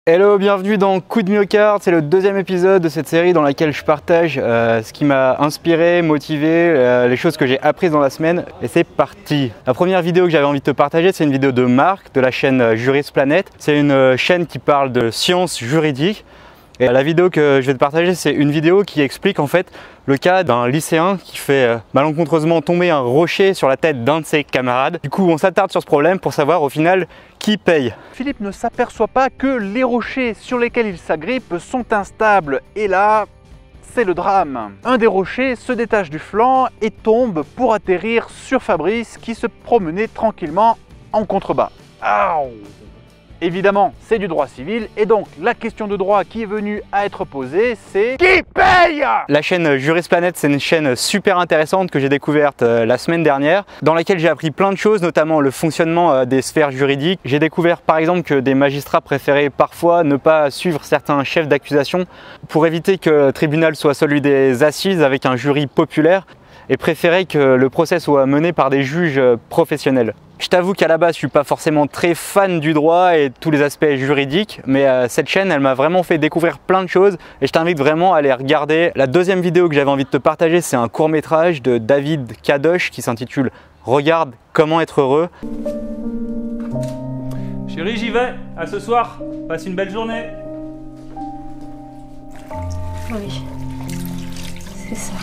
Hello, bienvenue dans Coup de Myocarde, c'est le deuxième épisode de cette série dans laquelle je partage ce qui m'a inspiré, motivé, les choses que j'ai apprises dans la semaine, et c'est parti. La première vidéo que j'avais envie de te partager, c'est une vidéo de Marc de la chaîne Jurist Planet. C'est une chaîne qui parle de sciences juridiques. Et la vidéo que je vais te partager, c'est une vidéo qui explique en fait le cas d'un lycéen qui fait malencontreusement tomber un rocher sur la tête d'un de ses camarades. Du coup, on s'attarde sur ce problème pour savoir au final qui paye. Philippe ne s'aperçoit pas que les rochers sur lesquels il s'agrippe sont instables. Et là, c'est le drame. Un des rochers se détache du flanc et tombe pour atterrir sur Fabrice qui se promenait tranquillement en contrebas. Aouh! Évidemment, c'est du droit civil et donc la question de droit qui est venue à être posée, c'est qui paye? La chaîne Jurist Planet, c'est une chaîne super intéressante que j'ai découverte la semaine dernière, dans laquelle j'ai appris plein de choses, notamment le fonctionnement des sphères juridiques. J'ai découvert par exemple que des magistrats préféraient parfois ne pas suivre certains chefs d'accusation pour éviter que le tribunal soit celui des assises avec un jury populaire et préféraient que le procès soit mené par des juges professionnels. Je t'avoue qu'à la base, je suis pas forcément très fan du droit et tous les aspects juridiques, mais cette chaîne, elle m'a vraiment fait découvrir plein de choses et je t'invite vraiment à aller regarder. La deuxième vidéo que j'avais envie de te partager, c'est un court-métrage de David Kadosh qui s'intitule « Regarde comment être heureux ». Chérie, j'y vais. À ce soir. Passe une belle journée. Oui, c'est ça.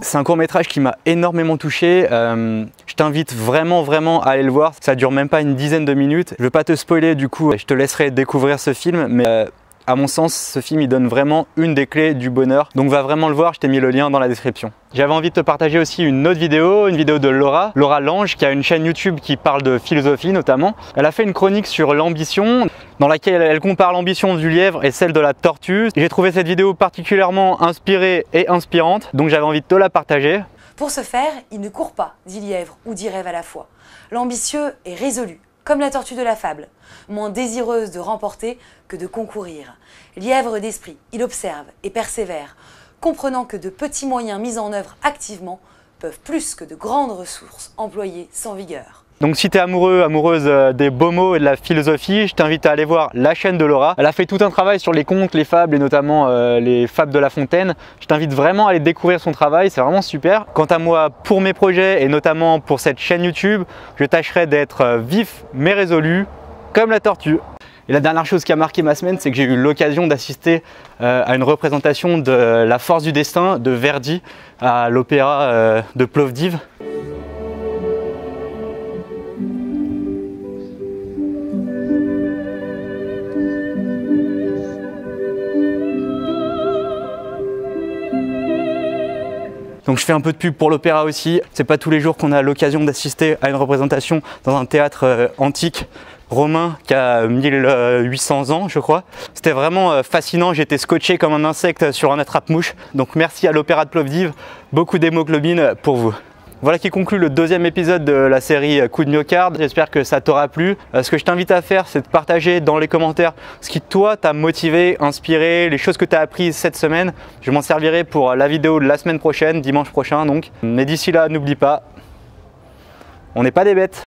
C'est un court-métrage qui m'a énormément touché. Je t'invite vraiment à aller le voir. Ça dure même pas une dizaine de minutes. Je ne veux pas te spoiler, du coup, je te laisserai découvrir ce film, mais à mon sens, ce film il donne vraiment une des clés du bonheur. Donc va vraiment le voir, je t'ai mis le lien dans la description. J'avais envie de te partager aussi une autre vidéo, une vidéo de Laura Lange, qui a une chaîne YouTube qui parle de philosophie notamment. Elle a fait une chronique sur l'ambition, dans laquelle elle compare l'ambition du lièvre et celle de la tortue. J'ai trouvé cette vidéo particulièrement inspirée et inspirante, donc j'avais envie de te la partager. Pour ce faire, il ne court pas, dit lièvre ou dit rêve à la fois. L'ambitieux est résolu, comme la tortue de la fable, moins désireuse de remporter que de concourir. Lièvre d'esprit, il observe et persévère, comprenant que de petits moyens mis en œuvre activement peuvent plus que de grandes ressources employées sans vigueur. Donc si tu es amoureux, amoureuse des beaux mots et de la philosophie, je t'invite à aller voir la chaîne de Laura. Elle a fait tout un travail sur les contes, les fables et notamment les fables de La Fontaine. Je t'invite vraiment à aller découvrir son travail, c'est vraiment super. Quant à moi, pour mes projets et notamment pour cette chaîne YouTube, je tâcherai d'être vif mais résolu, comme la tortue. Et la dernière chose qui a marqué ma semaine, c'est que j'ai eu l'occasion d'assister à une représentation de La Force du Destin de Verdi à l'opéra de Plovdiv. Donc je fais un peu de pub pour l'opéra aussi. C'est pas tous les jours qu'on a l'occasion d'assister à une représentation dans un théâtre antique romain qui a 1800 ans je crois. C'était vraiment fascinant, j'étais scotché comme un insecte sur un attrape-mouche. Donc merci à l'opéra de Plovdiv, beaucoup d'hémoglobine pour vous. Voilà qui conclut le deuxième épisode de la série Coup de Myocarde. J'espère que ça t'aura plu. Ce que je t'invite à faire, c'est de partager dans les commentaires ce qui toi t'a motivé, inspiré, les choses que tu as apprises cette semaine. Je m'en servirai pour la vidéo de la semaine prochaine, dimanche prochain donc. Mais d'ici là, n'oublie pas, on n'est pas des bêtes.